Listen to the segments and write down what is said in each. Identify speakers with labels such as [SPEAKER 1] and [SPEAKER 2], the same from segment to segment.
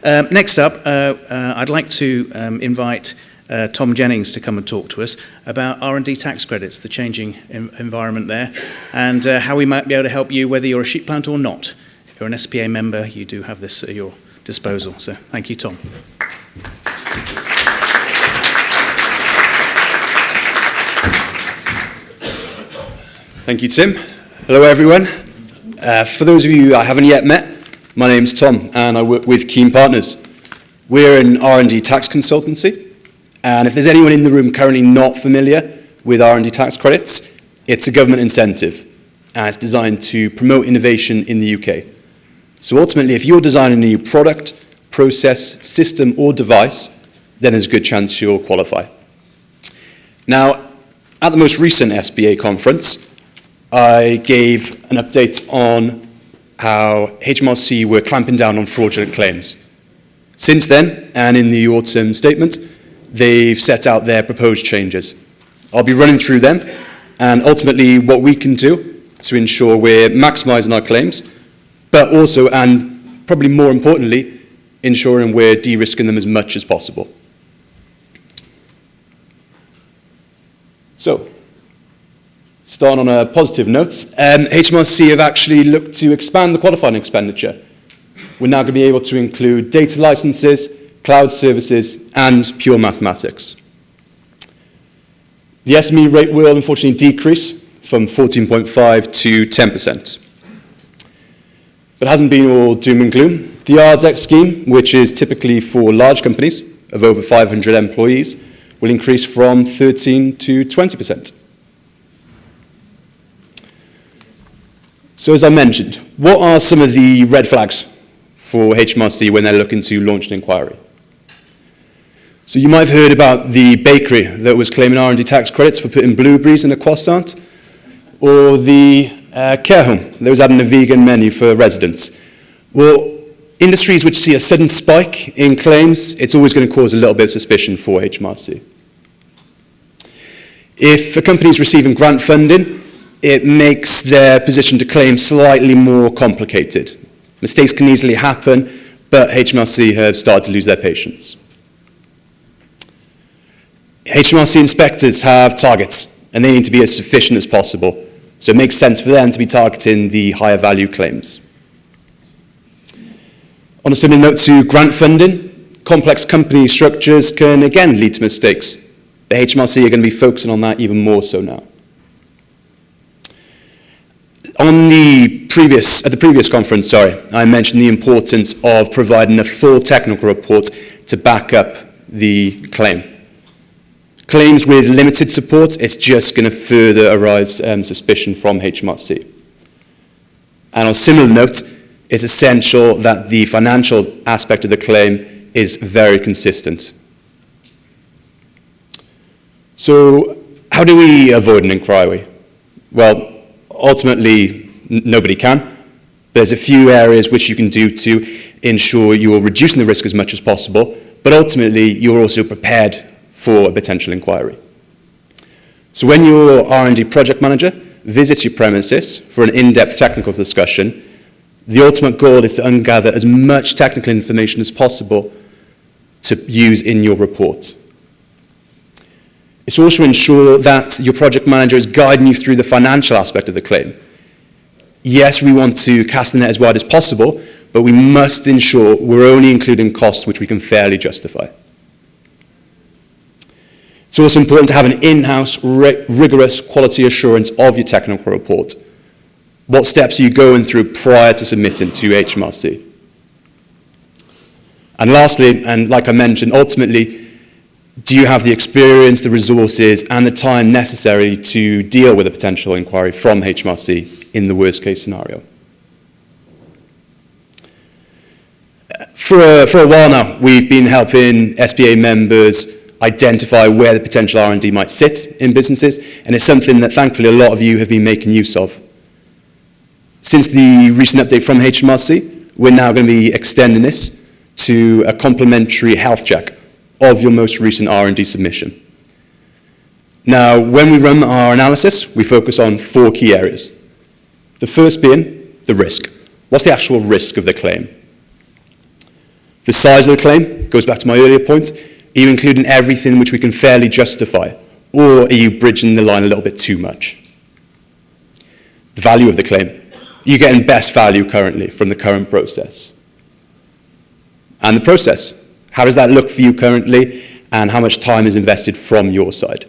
[SPEAKER 1] Next up, I'd like to invite Tom Jennings to come and talk to us about R&D tax credits, the changing environment there, and how we might be able to help you whether you're a sheep planter or not. If you're an SPA member, you do have this at your disposal. So thank you, Tom.
[SPEAKER 2] Thank you, Tim. Hello, everyone. For those of you I haven't yet met, my name's Tom, and I work with Kene Partners. We're an R&D tax consultancy, and if there's anyone in the room currently not familiar with R&D tax credits, it's a government incentive, and it's designed to promote innovation in the UK. So ultimately, if you're designing a new product, process, system, or device, then there's a good chance you'll qualify. Now, at the most recent SBA conference, I gave an update on how HMRC were clamping down on fraudulent claims. Since then, and in the autumn statement, they've set out their proposed changes. I'll be running through them, and ultimately what we can do to ensure we're maximising our claims, but also, and probably more importantly, ensuring we're de-risking them as much as possible. So, starting on a positive note, HMRC have actually looked to expand the qualifying expenditure. We're now going to be able to include data licenses, cloud services, and pure mathematics. The SME rate will unfortunately decrease from 14.5 to 10%. But it hasn't been all doom and gloom. The RDEC scheme, which is typically for large companies of over 500 employees, will increase from 13 to 20%. So as I mentioned, what are some of the red flags for HMRC when they're looking to launch an inquiry? So you might have heard about the bakery that was claiming R&D tax credits for putting blueberries in a croissant, or the care home that was adding a vegan menu for residents. Well, industries which see a sudden spike in claims, it's always going to cause a little bit of suspicion for HMRC. If a company is receiving grant funding, it makes their position to claim slightly more complicated. Mistakes can easily happen, but HMRC have started to lose their patience. HMRC inspectors have targets, and they need to be as sufficient as possible, so it makes sense for them to be targeting the higher value claims. On a similar note to grant funding, complex company structures can again lead to mistakes. The HMRC are going to be focusing on that even more so now. At the previous conference, I mentioned the importance of providing a full technical report to back up the claim. Claims with limited support, it's just going to further arise suspicion from HMRC. And on a similar note, it's essential that the financial aspect of the claim is very consistent. So, how do we avoid an inquiry? Well, ultimately, nobody can. There's a few areas which you can do to ensure you're reducing the risk as much as possible, but ultimately, you're also prepared for a potential inquiry. So when your R&D project manager visits your premises for an in-depth technical discussion, the ultimate goal is to ungather as much technical information as possible to use in your report. It's also ensure that your project manager is guiding you through the financial aspect of the claim. Yes, we want to cast the net as wide as possible, but we must ensure we're only including costs which we can fairly justify. It's also important to have an in-house rigorous quality assurance of your technical report. What steps are you going through prior to submitting to HMRC? And lastly, and like I mentioned, ultimately, do you have the experience, the resources, and the time necessary to deal with a potential inquiry from HMRC in the worst case scenario? For a while now, we've been helping SPA members identify where the potential R&D might sit in businesses, and it's something that thankfully a lot of you have been making use of. Since the recent update from HMRC, we're now going to be extending this to a complimentary health check of your most recent R&D submission. Now, when we run our analysis, we focus on 4 key areas. The first being the risk. What's the actual risk of the claim? The size of the claim goes back to my earlier point. Are you including everything which we can fairly justify, or are you bridging the line a little bit too much? The value of the claim. Are you getting best value currently from the current process? And the process. How does that look for you currently, and how much time is invested from your side?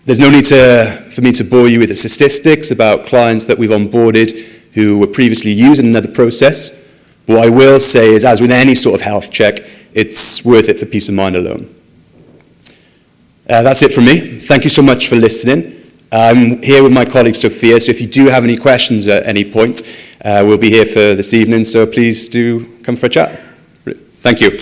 [SPEAKER 2] There's no need for me to bore you with the statistics about clients that we've onboarded who were previously using another process. But what I will say is, as with any sort of health check, it's worth it for peace of mind alone. That's it from me. Thank you so much for listening. I'm here with my colleague Sophia, so if you do have any questions at any point, we'll be here for this evening, so please do come for a chat. Thank you.